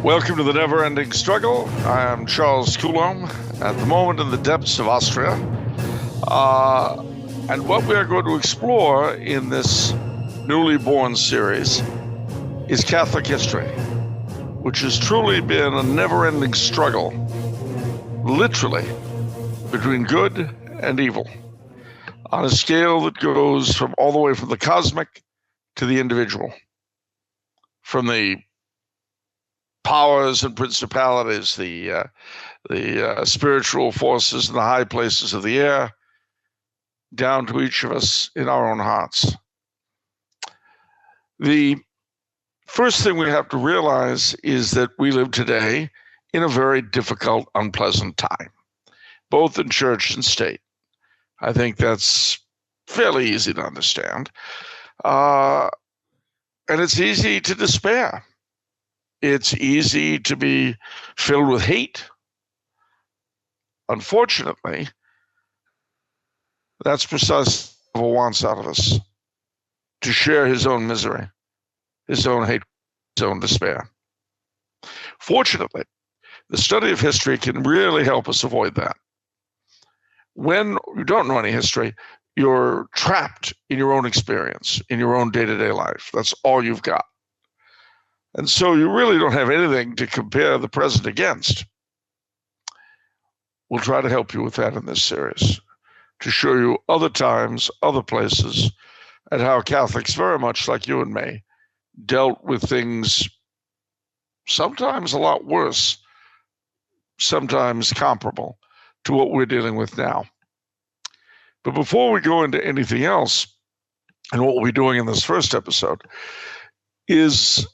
Welcome to the Never-Ending Struggle. I am Charles Coulomb, at the moment in the depths of Austria. And what we are going to explore in this newly born series is Catholic history, which has truly been a never-ending struggle, literally, between good and evil, on a scale that goes from all the way from the cosmic to the individual, from the powers and principalities, the spiritual forces in the high places of the air, down to each of us in our own hearts. The first thing we have to realize is that we live today in a very difficult, unpleasant time, both in church and state. I think that's fairly easy to understand. And it's easy to despair. It's easy to be filled with hate. Unfortunately, that's precisely what the devil wants out of us, to share his own misery, his own hate, his own despair. Fortunately, the study of history can really help us avoid that. When you don't know any history, you're trapped in your own experience, in your own day-to-day life. That's all you've got. And so you really don't have anything to compare the present against. We'll try to help you with that in this series, to show you other times, other places, and how Catholics, very much like you and me, dealt with things sometimes a lot worse, sometimes comparable to what we're dealing with now. But before we go into anything else, and what we'll be doing in this first episode, is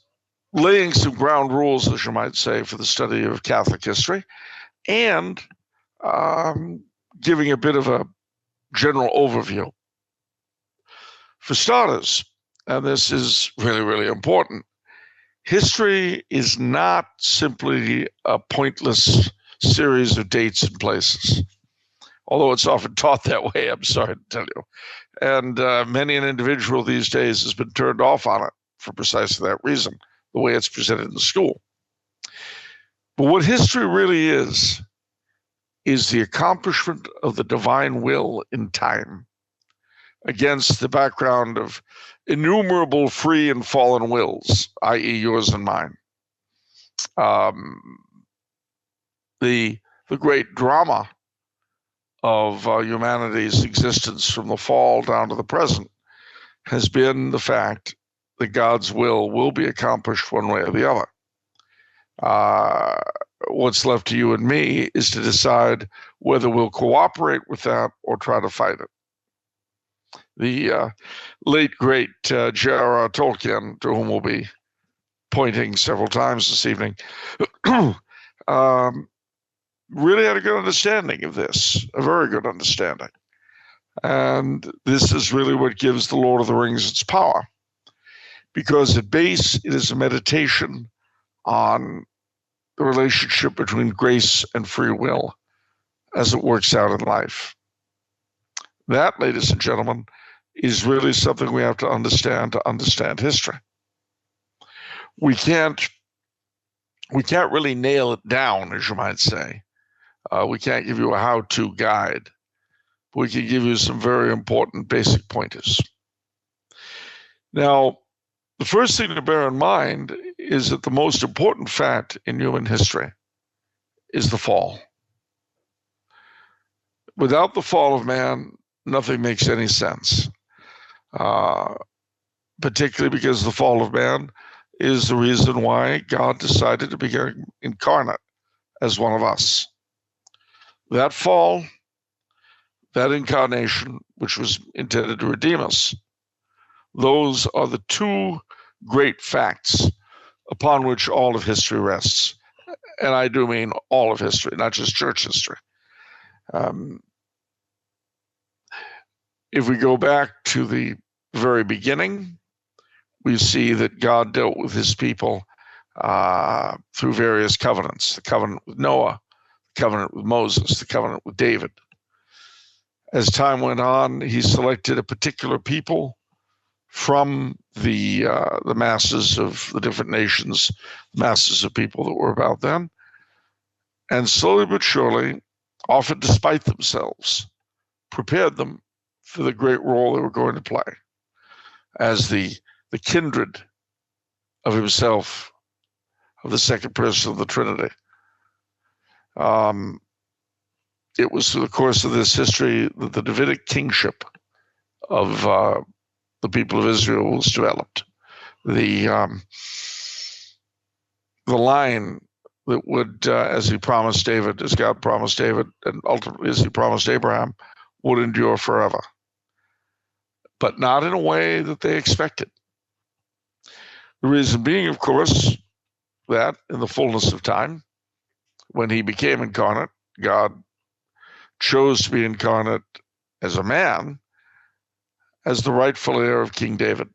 laying some ground rules, as you might say, for the study of Catholic history, and giving a bit of a general overview. For starters, and this is really, really important, history is not simply a pointless series of dates and places, although it's often taught that way, I'm sorry to tell you. And many an individual these days has been turned off on it for precisely that reason, the way it's presented in school. But what history really is the accomplishment of the divine will in time, against the background of innumerable free and fallen wills, i.e. yours and mine. The great drama of humanity's existence from the fall down to the present has been the fact that God's will be accomplished one way or the other. What's left to you and me is to decide whether we'll cooperate with that or try to fight it. The late, great J.R.R. Tolkien, to whom we'll be pointing several times this evening, really had a good understanding of this, a very good understanding. And this is really what gives The Lord of the Rings its power, because at base it is a meditation on the relationship between grace and free will as it works out in life. That, ladies and gentlemen, is really something we have to understand history. We can't really nail it down, as you might say. We can't give you a how-to guide. We can give you some very important basic pointers. Now, the first thing to bear in mind is that the most important fact in human history is the fall. Without the fall of man, nothing makes any sense, particularly because the fall of man is the reason why God decided to become incarnate as one of us. That fall, that incarnation, which was intended to redeem us, those are the two great facts upon which all of history rests. And I do mean all of history, not just church history. If we go back to the very beginning, we see that God dealt with his people through various covenants: the covenant with Noah, the covenant with Moses, the covenant with David. As time went on, he selected a particular people from the masses of the different nations, masses of people that were about then, and slowly but surely, often despite themselves, prepared them for the great role they were going to play as the kindred of himself, of the second person of the Trinity. It was through the course of this history that the Davidic kingship of the people of Israel was developed. The line that would, as he promised David, as God promised David, and ultimately as he promised Abraham, would endure forever, but not in a way that they expected. The reason being, of course, that in the fullness of time, when he became incarnate, God chose to be incarnate as a man, as the rightful heir of King David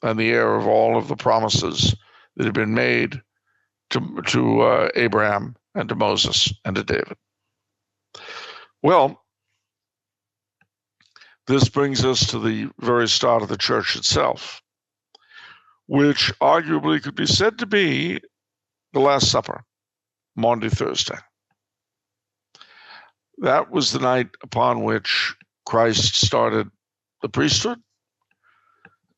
and the heir of all of the promises that had been made to Abraham and to Moses and to David. Well, this brings us to the very start of the church itself, which arguably could be said to be the Last Supper, Maundy Thursday. That was the night upon which Christ started the priesthood,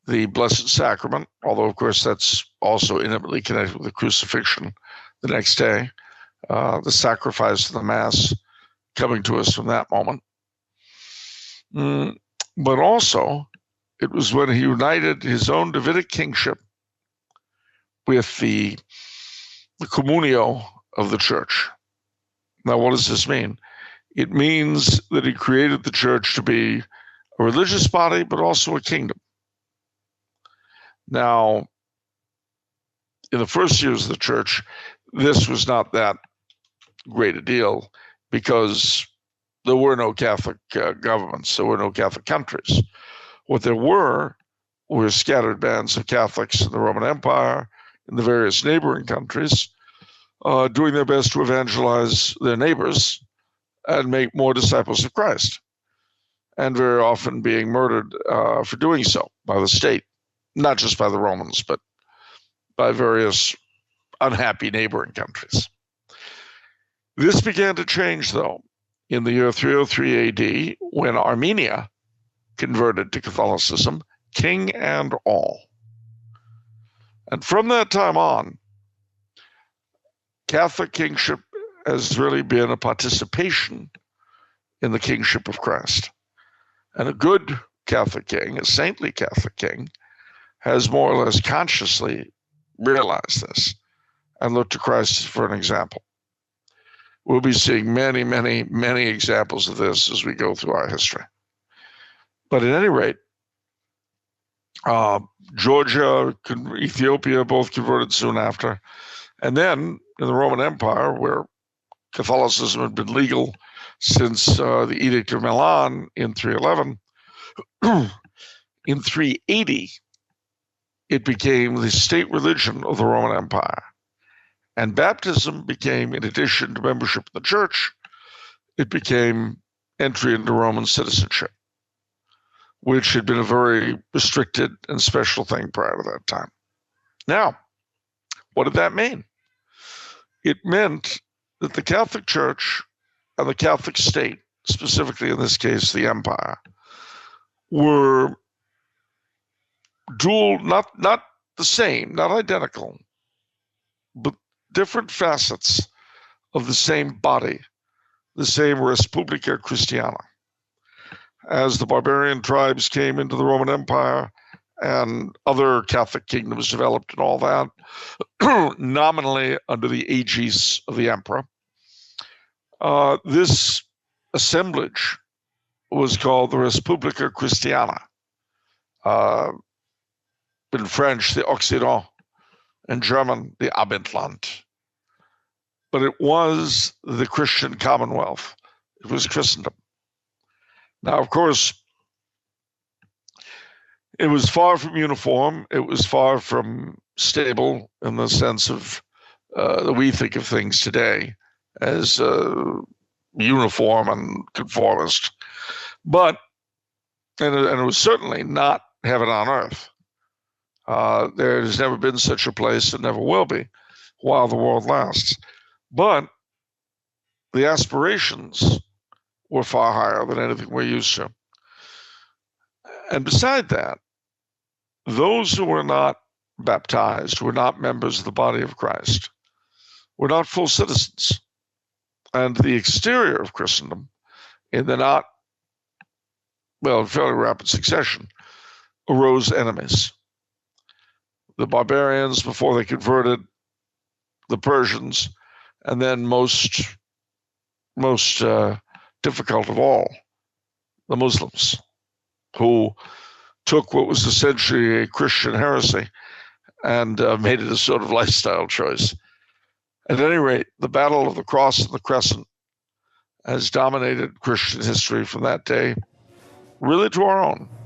the Blessed Sacrament, although, of course, that's also intimately connected with the crucifixion the next day, the sacrifice of the Mass coming to us from that moment. But also, it was when he united his own Davidic kingship with the communio of the church. Now, what does this mean? It means that he created the church to be a religious body, but also a kingdom. Now, in the first years of the church, this was not that great a deal because there were no Catholic governments, there were no Catholic countries. What there were scattered bands of Catholics in the Roman Empire, in the various neighboring countries, doing their best to evangelize their neighbors and make more disciples of Christ, and very often being murdered for doing so by the state, not just by the Romans, but by various unhappy neighboring countries. This began to change, though, in the year 303 AD, when Armenia converted to Catholicism, king and all. And from that time on, Catholic kingship has really been a participation in the kingship of Christ. And a good Catholic king, a saintly Catholic king, has more or less consciously realized this and looked to Christ for an example. We'll be seeing many, many, many examples of this as we go through our history. But at any rate, Georgia, Ethiopia both converted soon after. And then in the Roman Empire, where Catholicism had been legal since the Edict of Milan in 311, in 380, it became the state religion of the Roman Empire. And baptism became, in addition to membership in the church, it became entry into Roman citizenship, which had been a very restricted and special thing prior to that time. Now, what did that mean? It meant that the Catholic Church and the Catholic state, specifically in this case the empire, were dual, not the same, not identical, but different facets of the same body, the same Res Publica Christiana. As the barbarian tribes came into the Roman Empire and other Catholic kingdoms developed and all that, nominally under the aegis of the emperor, this assemblage was called the Res Publica Christiana. In French, the Occident, in German, the Abendland. But it was the Christian Commonwealth. It was Christendom. Now, of course, it was far from uniform. It was far from stable in the sense of that we think of things today as uniform and conformist. But, and it was certainly not heaven on earth. There's never been such a place and never will be while the world lasts. But the aspirations were far higher than anything we're used to. And beside that, those who were not baptized, were not members of the body of Christ, were not full citizens. And the exterior of Christendom, in the not, well, in fairly rapid succession, arose enemies. The barbarians before they converted, the Persians, and then most difficult of all, the Muslims, who took what was essentially a Christian heresy and made it a sort of lifestyle choice. At any rate, the Battle of the Cross and the Crescent has dominated Christian history from that day, really to our own.